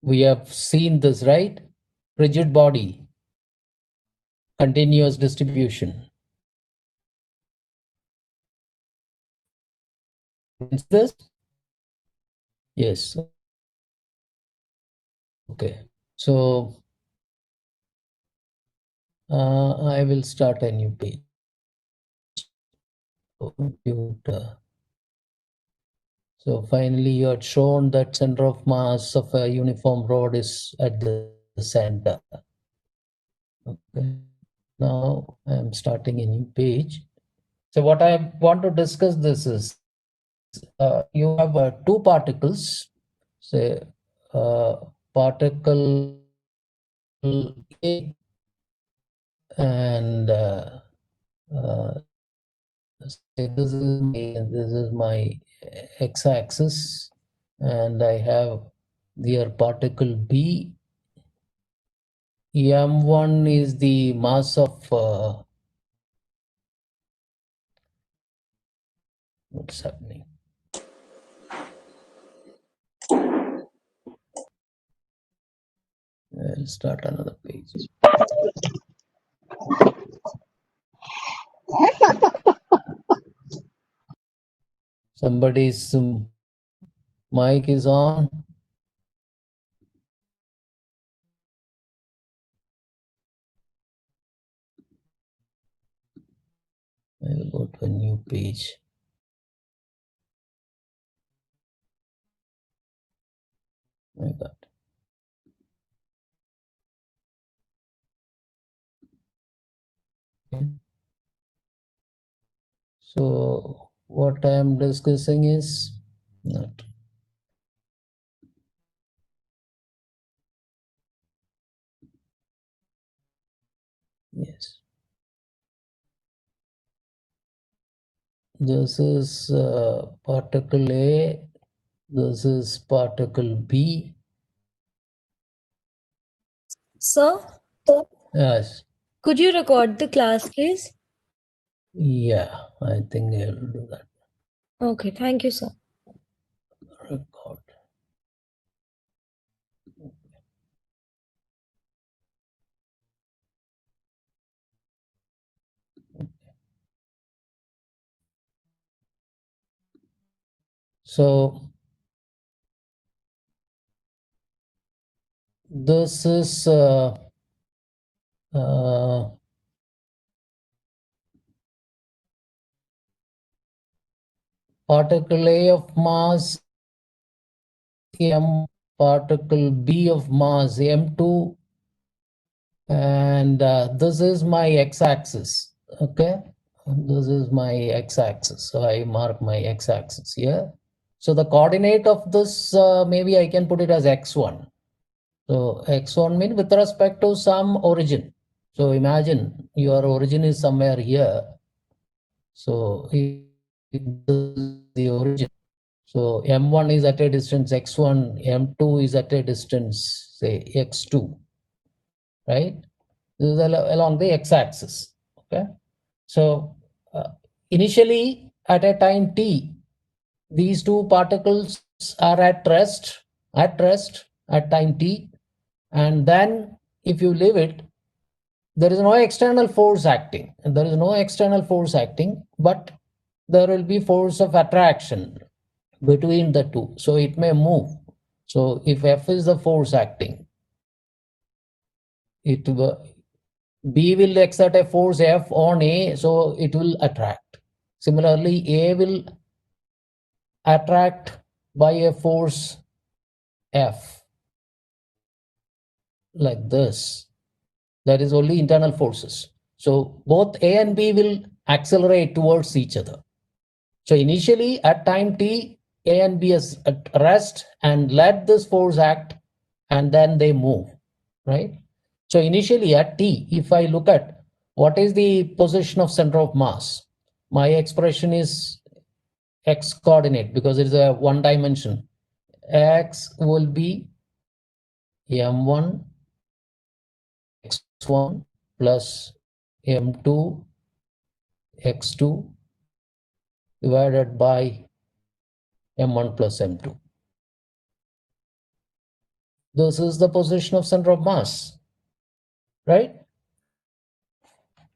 We have seen this, right? Rigid body, continuous distribution. This? Yes. Okay. So I will start a new page. So finally, you had shown that center of mass of a uniform rod is at the center. Okay. Now I'm starting a new page. So what I want to discuss this is you have two particles, say particle A and say this is my x-axis, and I have here particle B. M1 is the mass of what's happening? I'll start another page. Somebody's mic is on. I'll go to a new page. My God. Okay. So what I am discussing is not. Yes. This is particle A. This is particle B. Sir, Yes. could you record the class, please? Yeah, I think I'll do that. Okay, thank you, sir. Record. So this is particle A of mass M, particle B of mass M2, and this is my x-axis. Okay, this is my x-axis. So I mark my x-axis here. So the coordinate of this, maybe I can put it as x1. So x1 means with respect to some origin. So imagine your origin is somewhere here. So if the origin, so M1 is at a distance x1, M2 is at a distance, say, x2, right? This is along the x-axis, okay? So initially at a time t, these two particles are at rest at time t, and then if you leave it, there is no external force acting. There is no external force acting, but there will be force of attraction between the two. So it may move. So if F is the force acting, B will exert a force F on A, so it will attract. Similarly, A will attract by a force F like this. That is only internal forces. So both A and B will accelerate towards each other. So initially at time t, A and B is at rest and let this force act, and then they move, right? So initially at t, if I look at what is the position of center of mass, my expression is x coordinate because it is a one dimension. X will be m1 x1 plus m2 x2 divided by m1 plus m2. This is the position of center of mass, right?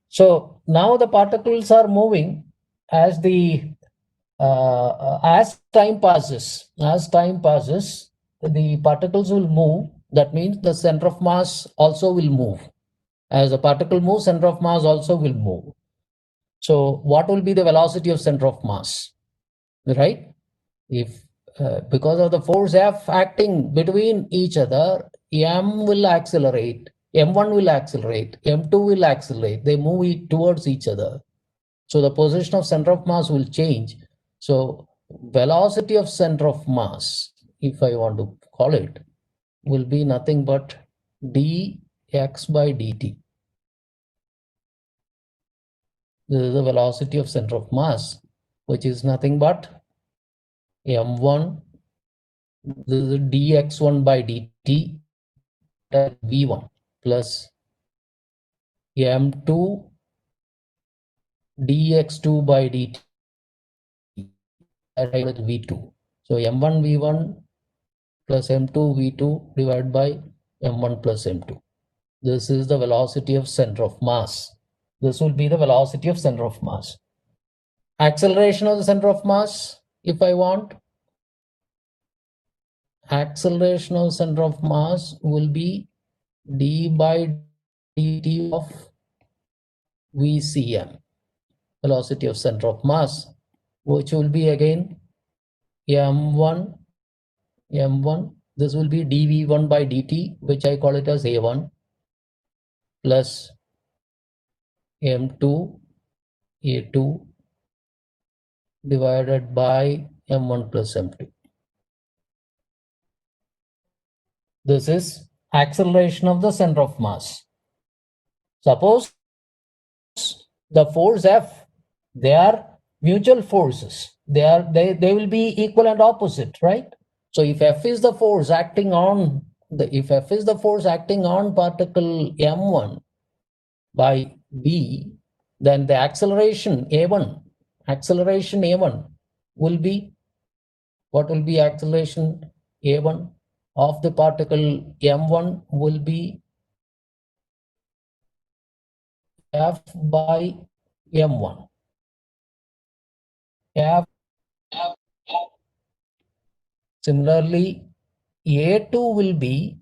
So now the particles are moving as as time passes. As time passes, the particles will move. That means the center of mass also will move. As a particle moves, center of mass also will move. So what will be the velocity of center of mass, right? If because of the force F acting between each other, M will accelerate, M1 will accelerate, M2 will accelerate. They move towards each other. So the position of center of mass will change. So velocity of center of mass, if I want to call it, will be nothing but dx by dt. This is the velocity of center of mass, which is nothing but m1. This is dx1 by dt, v1 plus m2 dx2 by dt with v2. So m1 v1 plus m2 v2 divided by m1 plus m2. This is the velocity of center of mass. This will be the velocity of center of mass. Acceleration of the center of mass, if I want, acceleration of center of mass will be d by dt of vcm, velocity of center of mass, which will be again m1, this will be dv1 by dt, which I call it as a1, plus m2, a2 divided by m1 plus m2. This is acceleration of the center of mass. Suppose the force F, they are mutual forces. They will be equal and opposite, right? So if F is the force acting on particle M1 by B, then the acceleration A1 will be, what will be acceleration A1 of the particle M1 will be F by M1. F. Similarly, A2 will be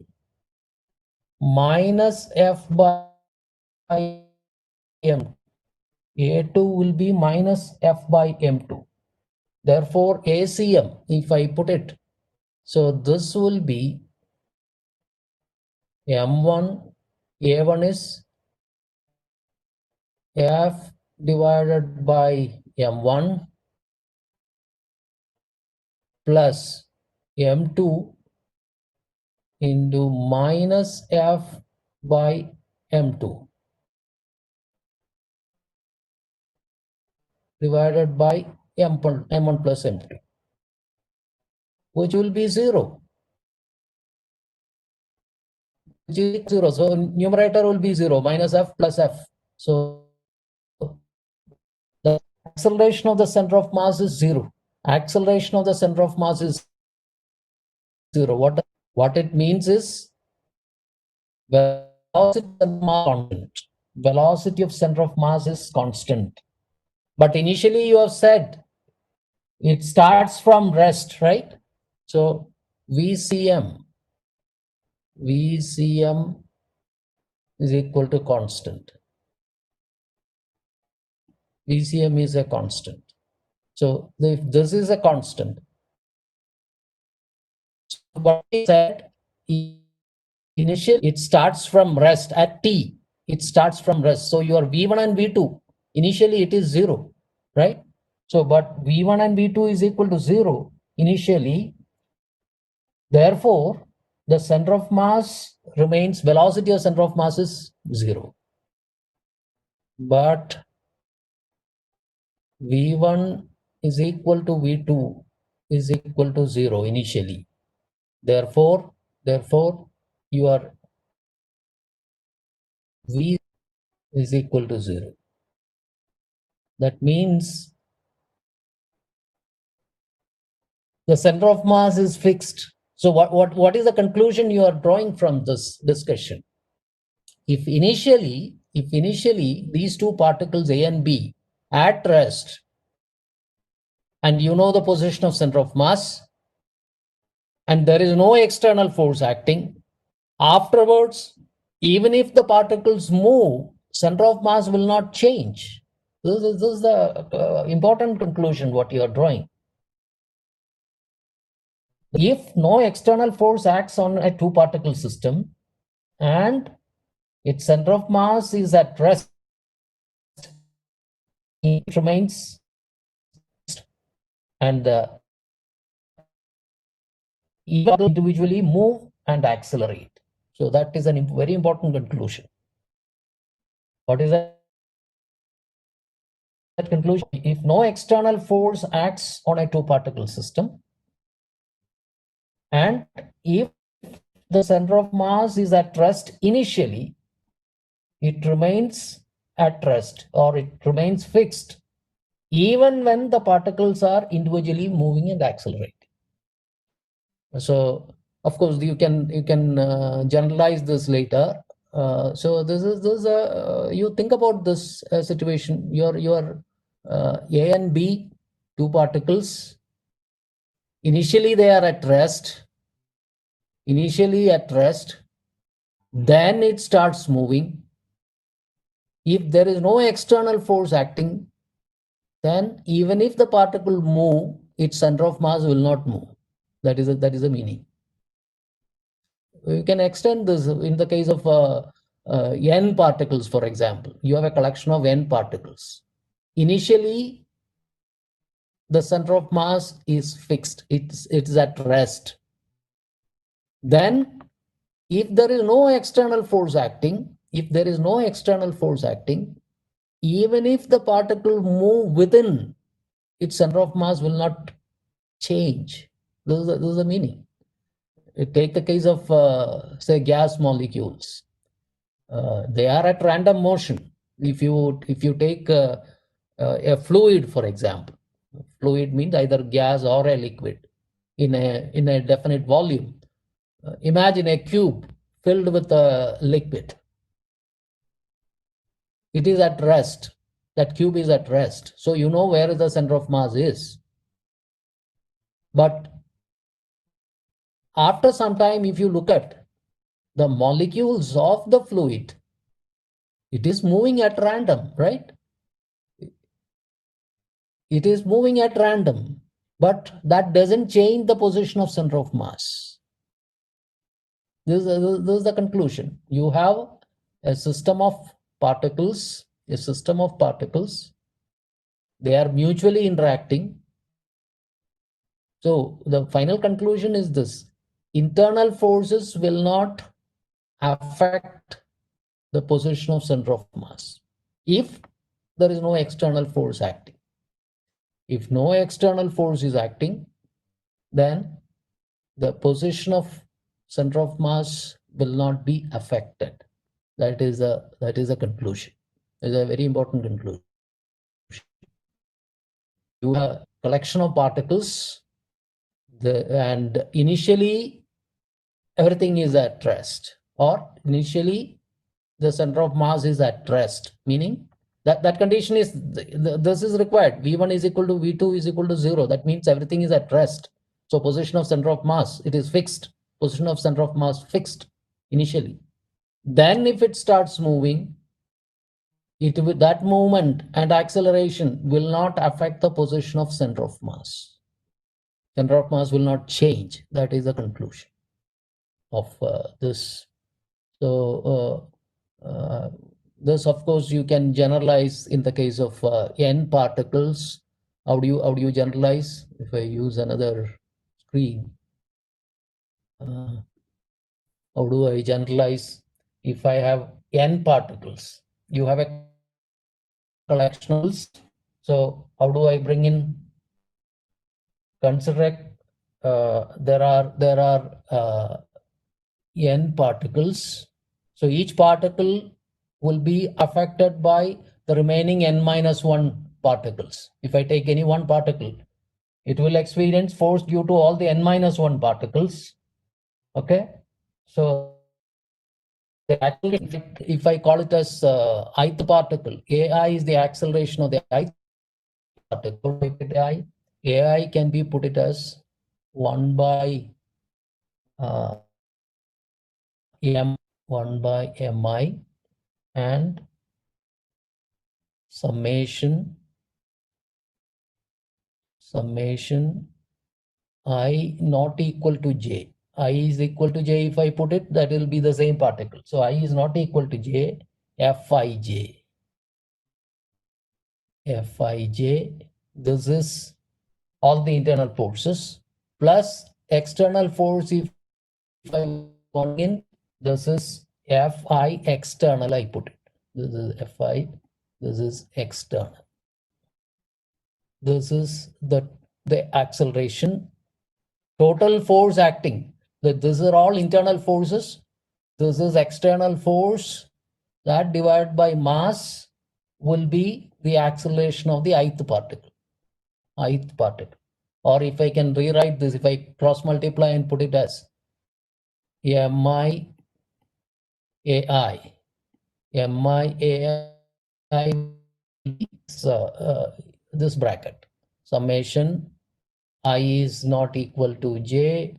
minus F by M2. A2 will be minus F by M2. Therefore, ACM, if I put it, so this will be M1, A1 is F divided by M1 plus M2 into minus F by M2 divided by M1 plus M2, which will be 0. Which is 0. So numerator will be 0, minus F plus F. So the acceleration of the center of mass is 0. Acceleration of the center of mass is 0. What it means is velocity of center of mass is constant. But initially you have said it starts from rest, right? So VCM is equal to constant. VCM is a constant. So if this is a constant, but he said initially it starts from rest at t. It starts from rest. So your V1 and V2, initially it is 0, right? So but V1 and V2 is equal to 0 initially. Therefore, the center of mass remains, velocity of center of mass is 0. But V1 is equal to V2 is equal to 0 initially. Therefore, your V is equal to 0. That means the center of mass is fixed. So what is the conclusion you are drawing from this discussion? If initially these two particles A and B at rest, and you know the position of center of mass, and there is no external force acting, afterwards, even if the particles move, center of mass will not change. This is the important conclusion what you are drawing. If no external force acts on a two-particle system and its center of mass is at rest, it remains, and individually move and accelerate. So that is a very important conclusion. What is that conclusion? If no external force acts on a two-particle system, and if the center of mass is at rest initially, it remains at rest, or it remains fixed, even when the particles are individually moving and accelerating. So of course you can generalize this later. So this is you think about this situation. Your A and B, two particles, initially they are at rest. Then it starts moving. If there is no external force acting, then even if the particle move, its center of mass will not move. That is the meaning. You can extend this in the case of n particles, for example. You have a collection of n particles. Initially, the center of mass is fixed. It's at rest. Then, if there is no external force acting, even if the particle move within, its center of mass will not change. This is the meaning. Take the case of say gas molecules. They are at random motion. If you take a fluid, for example, fluid means either gas or a liquid in a definite volume. Imagine a cube filled with a liquid. It is at rest. That cube is at rest. So you know where the center of mass is. But after some time, if you look at the molecules of the fluid, it is moving at random, right? It is moving at random, but that doesn't change the position of center of mass. This is the conclusion. You have a system of particles. They are mutually interacting. So the final conclusion is this: internal forces will not affect the position of center of mass if there is no external force acting. If no external force is acting, then the position of center of mass will not be affected. That is a conclusion. It's a very important conclusion. You have a collection of particles, and initially everything is at rest, or initially the center of mass is at rest, meaning that condition is, this is required. V1 is equal to V2 is equal to 0. That means everything is at rest. So position of center of mass, it is fixed. Position of center of mass fixed initially. Then if it starts moving, that movement and acceleration will not affect the position of center of mass. Center of mass will not change. That is the conclusion of this. So this, of course, you can generalize in the case of n particles. How do you generalize? If I use another screen, how do I generalize? If I have n particles, you have a collection. So how do I bring in? Consider there are n particles. So each particle will be affected by the remaining n-1 particles. If I take any one particle, it will experience force due to all the n-1 particles. Okay, so actually, if I call it as ith particle, AI is the acceleration of the ith particle. AI can be put it as 1 by m 1 by mi and summation I not equal to j. I is equal to j. If I put it, that will be the same particle. So I is not equal to j. Fij. Fij. This is all the internal forces plus external force. If I want in, this is Fi external. I put it. This is Fi. This is external. This is the acceleration. Total force acting. These are all internal forces. This is external force. That divided by mass will be the acceleration of the ith particle. Ith particle. Or if I can rewrite this, if I cross multiply and put it as mi ai, mi ai is this bracket. Summation I is not equal to j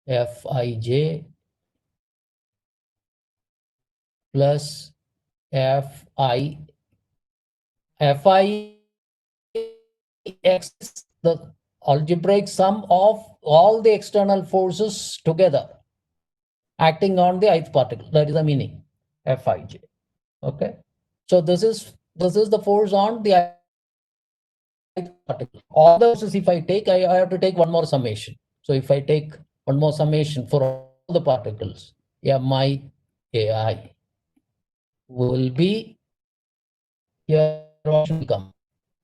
Fij plus Fi. Fi x is the algebraic sum of all the external forces together acting on the ith particle. That is the meaning. Fij. Okay. So this is the force on the ith particle. All the forces, if I take, I have to take one more summation. So if I take one more summation for all the particles, mi ai will be here option will come.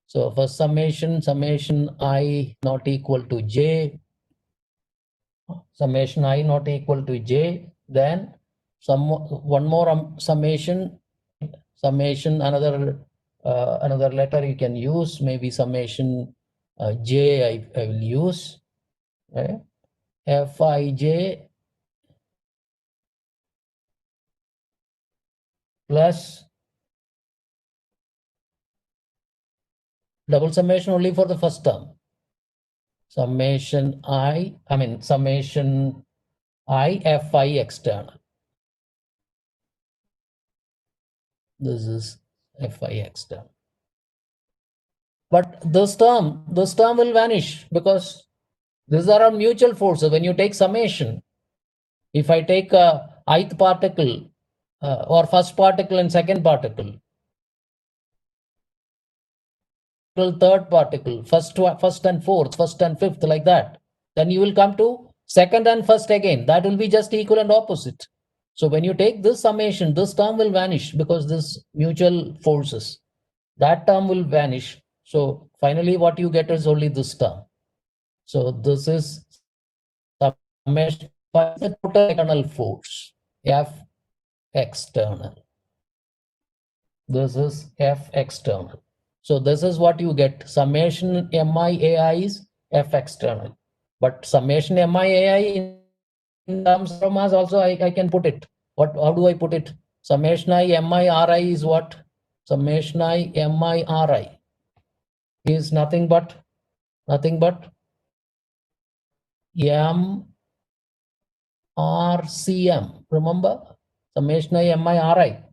So for summation I not equal to j, summation I not equal to j, then one more summation another letter you can use, maybe summation j I will use, right? Fij plus double summation only for the first term. Summation summation I Fi external. This is Fi external. But this term will vanish because these are all mutual forces. When you take summation, if I take ith particle or first particle and second particle, third particle, first and fourth, first and fifth, like that, then you will come to second and first again. That will be just equal and opposite. So when you take this summation, this term will vanish because this mutual forces, that term will vanish. So finally, what you get is only this term. So this is summation by the total external force, F external. This is F external. So this is what you get. Summation MIAI is F external. But summation MIAI in terms of mass also I can put it. How do I put it? Summation I MIRI is what? Summation I MIRI is nothing but MRCM. Remember? Summation I MIRI.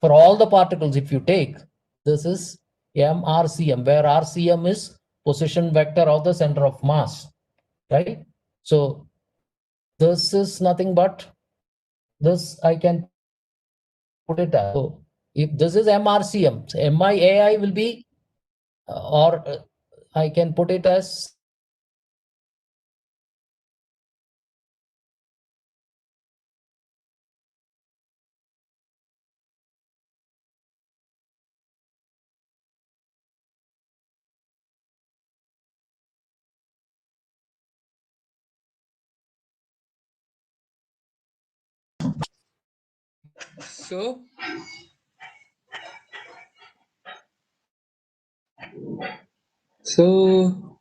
For all the particles, if you take, this is MRCM, where RCM is position vector of the center of mass, right? So this is nothing but this. I can put it as. So if this is MRCM, so MIAI will be, I can put it as So, so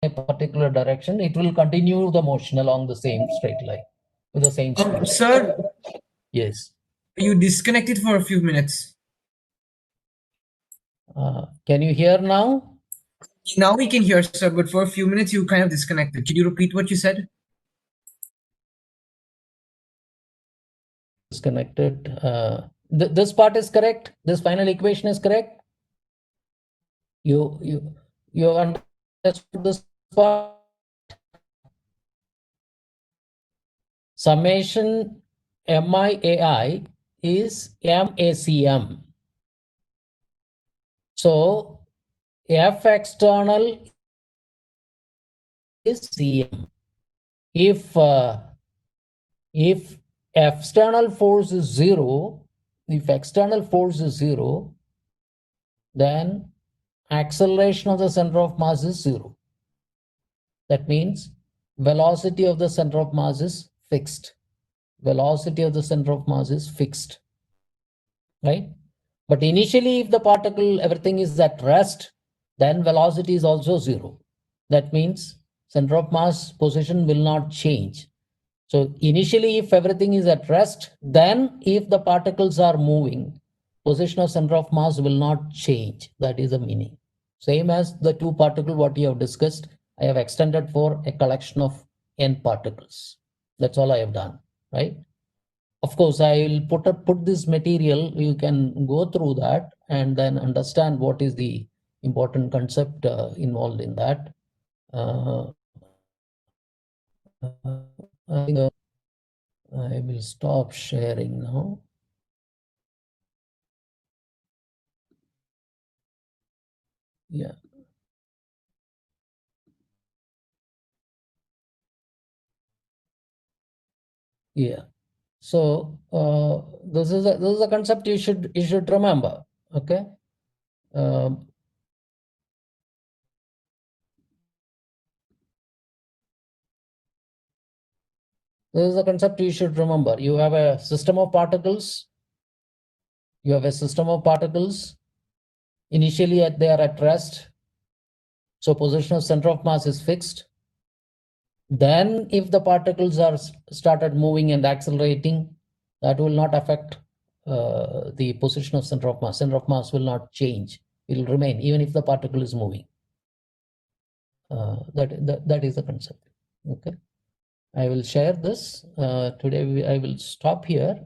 a particular direction, it will continue the motion along the same straight line with the same speed. Sir, Yes. you disconnected for a few minutes. Can you hear now? Now we can hear, sir, but for a few minutes you kind of disconnected. Could you repeat what you said? Disconnected. This part is correct. This final equation is correct. You understood this part. Summation MIAI is MACM. So F external is CM. If external force is zero, then acceleration of the center of mass is zero. That means velocity of the center of mass is fixed. Velocity of the center of mass is fixed, right? But initially, if the particle, everything is at rest, then velocity is also zero. That means center of mass position will not change. So initially, if everything is at rest, then if the particles are moving, position of center of mass will not change. That is the meaning. Same as the two particles what you have discussed, I have extended for a collection of n particles. That's all I have done, right? Of course, I will put this material, you can go through that and then understand what is the important concept involved in that. I think I will stop sharing now. Yeah. Yeah. So this is a concept you should remember. Okay. This is a concept you should remember. You have a system of particles. Initially, they are at rest. So position of center of mass is fixed. Then if the particles are started moving and accelerating, that will not affect the position of center of mass. Center of mass will not change. It will remain even if the particle is moving. That is the concept. Okay. I will share this. Today I will stop here.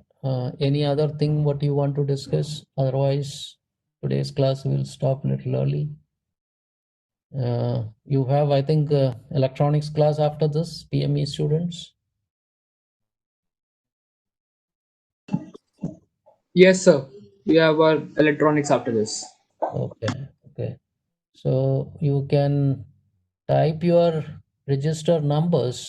Any other thing what you want to discuss? Otherwise, today's class will stop a little early. You have, I think, electronics class after this, PME students. Yes, sir. We have our electronics after this. Okay. So you can type your register numbers